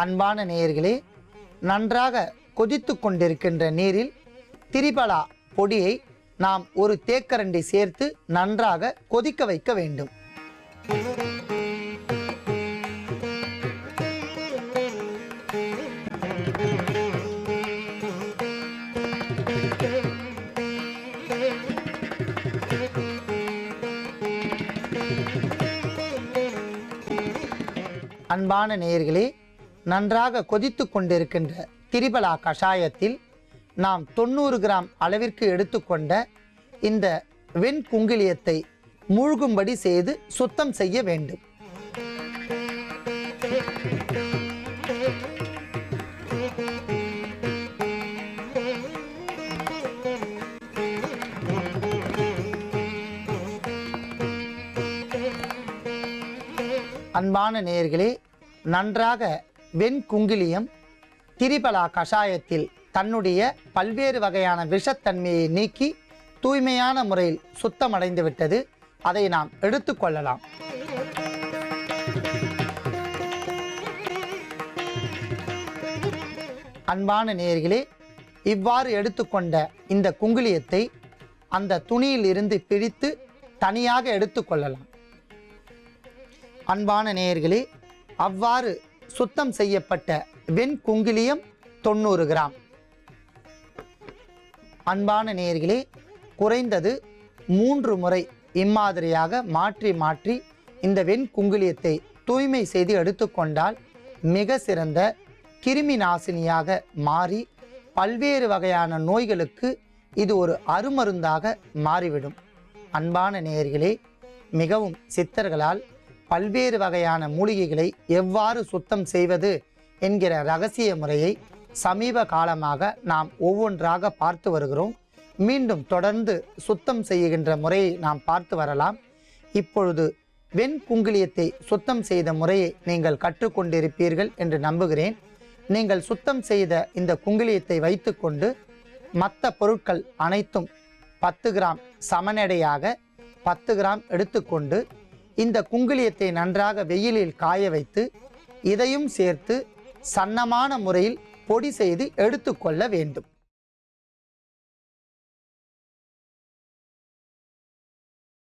அன்பான நேயர்களே, நன்றாக கொதித்து கொண்டிருக்கின்ற நீரில் திரிபலா பொடியை நாம் ஒரு தேக்கரண்டி சேர்த்து நன்றாக கொதிக்க வைக்க வேண்டும். அன்பான நேயர்களே, நன்றாக கொதித்து கொண்டிருக்கின்ற திரிபலா கஷாயத்தில் நாம் 90 கிராம் அளவிற்கு எடுத்துக்கொண்ட இந்த வெண்குங்கிலியத்தை மூழ்கும்படி செய்து சுத்தம் செய்ய வேண்டும். அன்பான நேயர்களே, நன்றாக வெண்குங்கிலியம் திரிபலா கஷாயத்தில் தன்னுடைய பல்வேறு வகையான விஷத்தன்மையை நீக்கி தூய்மையான முறையில் சுத்தமடைந்து விட்டது. அதை நாம் எடுத்துக்கொள்ளலாம். அன்பான நேயர்களே, இவ்வாறு எடுத்துக்கொண்ட இந்த குங்கிலியத்தை அந்த துணியில் இருந்து பிரித்து தனியாக எடுத்துக்கொள்ளலாம். அன்பான நேயர்களே, அவ்வாறு சுத்தம் செய்யப்பட்ட வெண்குங்கிலியம் 90 கிராம். அன்பான நேயர்களே, குறைந்தது 3 முறை இம்மாதிரியாக மாற்றி மாற்றி இந்த வெண்குங்கிலியத்தை தூய்மை செய்து எடுத்துக்கொண்டால் மிக சிறந்த கிருமி நாசினியாக மாறி பல்வேறு வகையான நோய்களுக்கு இது ஒரு அருமருந்தாக மாறிவிடும். அன்பான நேயர்களே, மிகவும் சித்தர்களால் பல்வேறு வகையான மூலிகைகளை எவ்வாறு சுத்தம் செய்வது என்கிற இரகசிய முறையை சமீப காலமாக நாம் ஒவ்வொன்றாக பார்த்து வருகிறோம். மீண்டும் தொடர்ந்து சுத்தம் செய்கின்ற முறையை நாம் பார்த்து வரலாம். இப்பொழுது வெண்குங்கிலியத்தை சுத்தம் செய்த முறையை நீங்கள் கற்றுக்கொண்டிருப்பீர்கள் என்று நம்புகிறேன். நீங்கள் சுத்தம் செய்த இந்த குங்கிலியத்தை வைத்துக்கொண்டு மற்ற பொருட்கள் அனைத்தும் 10 கிராம் சமநடையாக 10 கிராம் எடுத்துக்கொண்டு இந்த குங்கிலியத்தை நன்றாக வெயிலில் காய வைத்து இதையும் சேர்த்து சன்னமான முறையில் பொடி செய்து எடுத்துக்கொள்ள வேண்டும்.